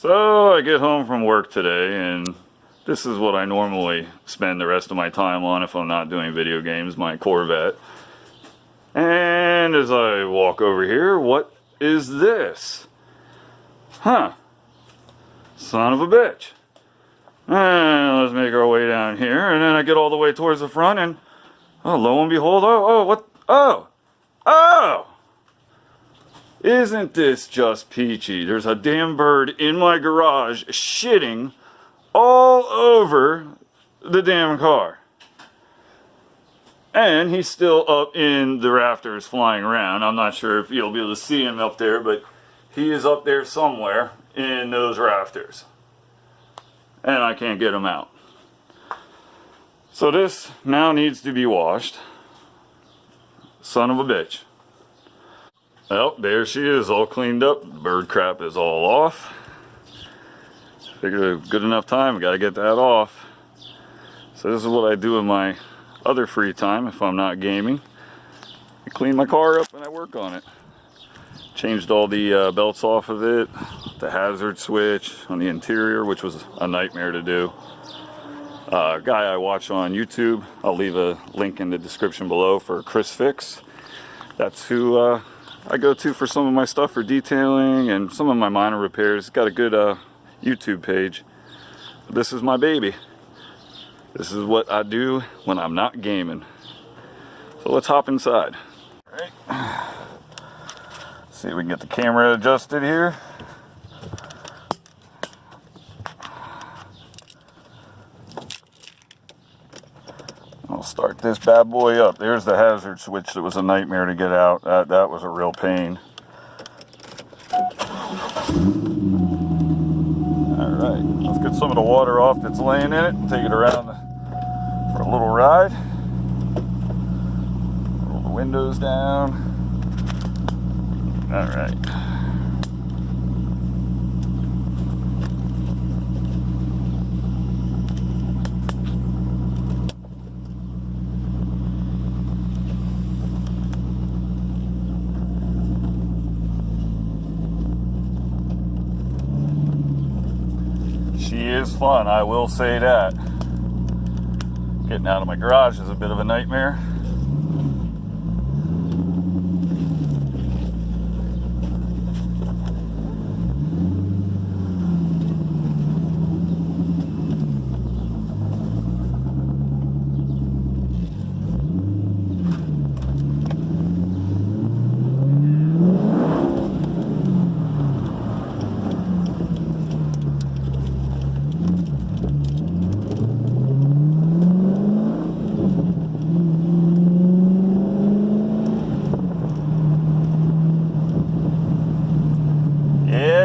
So I get home from work today, and this is what I normally spend the rest of my time on if I'm not doing video games, my Corvette. And as I walk over here, what is this? Huh. Son of a bitch. And let's make our way down here, and then I get all the way towards the front, and oh, lo and behold, oh! Isn't this just peachy? There's a damn bird in my garage shitting all over the damn car. And he's still up in the rafters flying around. I'm not sure if you'll be able to see him up there, but he is up there somewhere in those rafters. And I can't get him out. So this now needs to be washed. Son of a bitch. Well, there she is, all cleaned up. The bird crap is all off. Figured good enough time, gotta get that off. So this is what I do in my other free time if I'm not gaming. I clean my car up and I work on it. Changed all the belts off of it, the hazard switch on the interior, which was a nightmare to do. A guy I watch on YouTube, I'll leave a link in the description below for Chris Fix. That's who I go to for some of my stuff for detailing and some of my minor repairs. Got a good YouTube page. This is my baby. This is what I do when I'm not gaming. So let's hop inside. All right. See if we can get the camera adjusted here. I'll start this bad boy up. There's the hazard switch that was a nightmare to get out. That was a real pain. Alright, let's get some of the water off that's laying in it and take it around for a little ride. Roll the windows down. Alright. She is fun, I will say that. Getting out of my garage is a bit of a nightmare.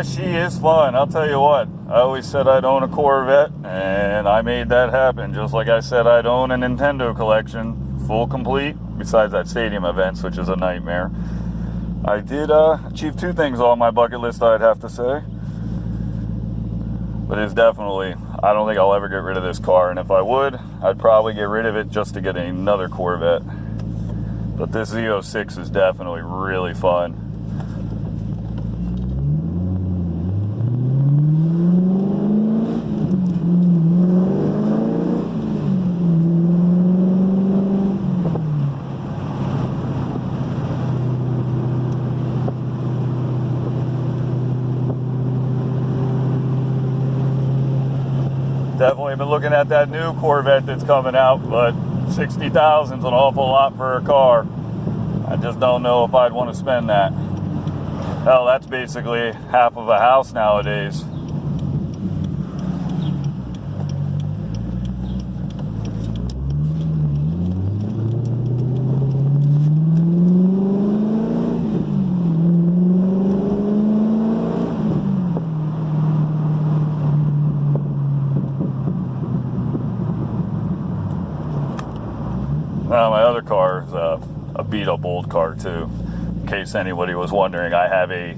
She is fun, I'll tell you what. I always said I'd own a Corvette, and I made that happen. Just like I said I'd own a Nintendo collection, full complete, besides that stadium events, which is a nightmare. I did achieve two things on my bucket list, I'd have to say. But it's definitely, I don't think I'll ever get rid of this car, and if I would, I'd probably get rid of it just to get another Corvette. But this Zo6 is definitely really fun. Definitely been looking at that new Corvette that's coming out, but 60,000 is an awful lot for a car. I just don't know if I'd want to spend that. Hell, that's basically half of a house nowadays. My other car is a beat-up old car too. In case anybody was wondering, I have a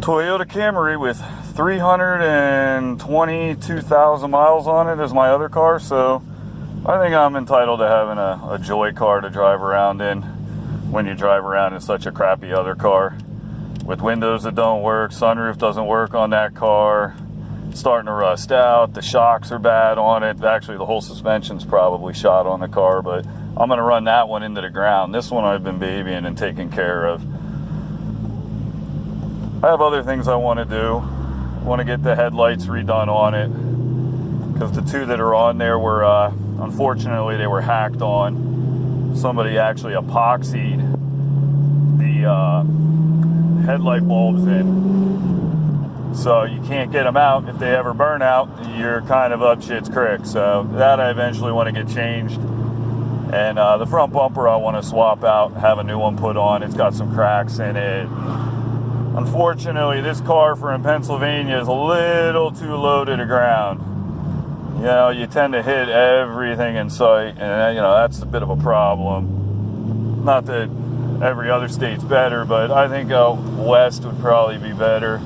Toyota Camry with 322,000 miles on it as my other car, so I think I'm entitled to having a joy car to drive around in when you drive around in such a crappy other car. with windows that don't work, sunroof doesn't work on that car, starting to rust out, the shocks are bad on it. Actually, the whole suspension's probably shot on the car, but I'm gonna run that one into the ground. This one I've been babying and taking care of. I have other things I want to do. I want to get the headlights redone on it, because the two that are on there were, unfortunately, they were hacked on. Somebody actually epoxied the headlight bulbs in, so you can't get them out. If they ever burn out, you're kind of up shit's creek. So that I eventually want to get changed. And the front bumper I want to swap out, have a new one put on. It's got some cracks in it. Unfortunately, this car for in Pennsylvania is a little too low to the ground. You know, you tend to hit everything in sight, and you know, that's a bit of a problem. Not that every other state's better, but I think out west would probably be better.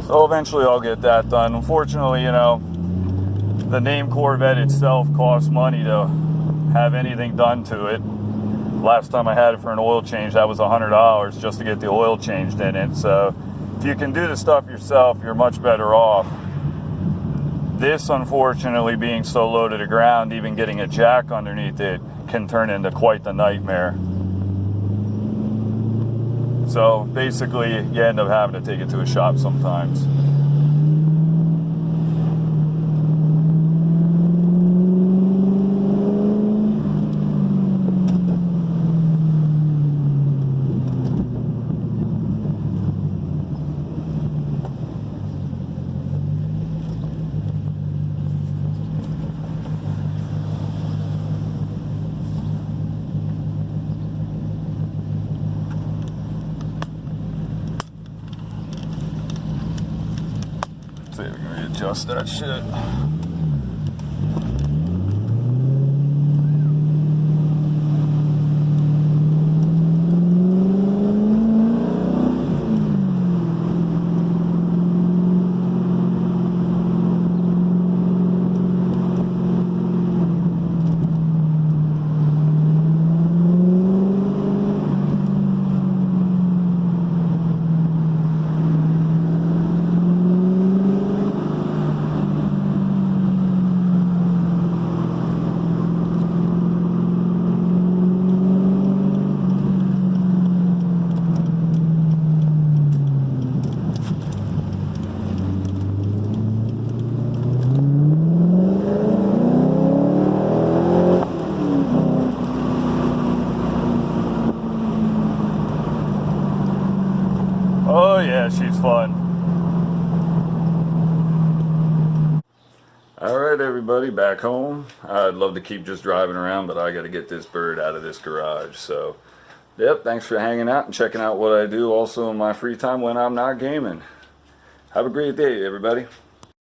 So eventually I'll get that done. Unfortunately, you know, the name Corvette itself costs money to have anything done to it. Last time I had it for an oil change, that was $100 just to get the oil changed in it. So if you can do the stuff yourself, you're much better off. This, unfortunately, being so low to the ground, even getting a jack underneath it can turn into quite the nightmare. So basically, you end up having to take it to a shop sometimes. See if we can readjust that shit. Oh yeah, she's fun. Alright everybody, back home. I'd love to keep just driving around, but I gotta get this bird out of this garage. So, yep, thanks for hanging out and checking out what I do also in my free time when I'm not gaming. Have a great day, everybody.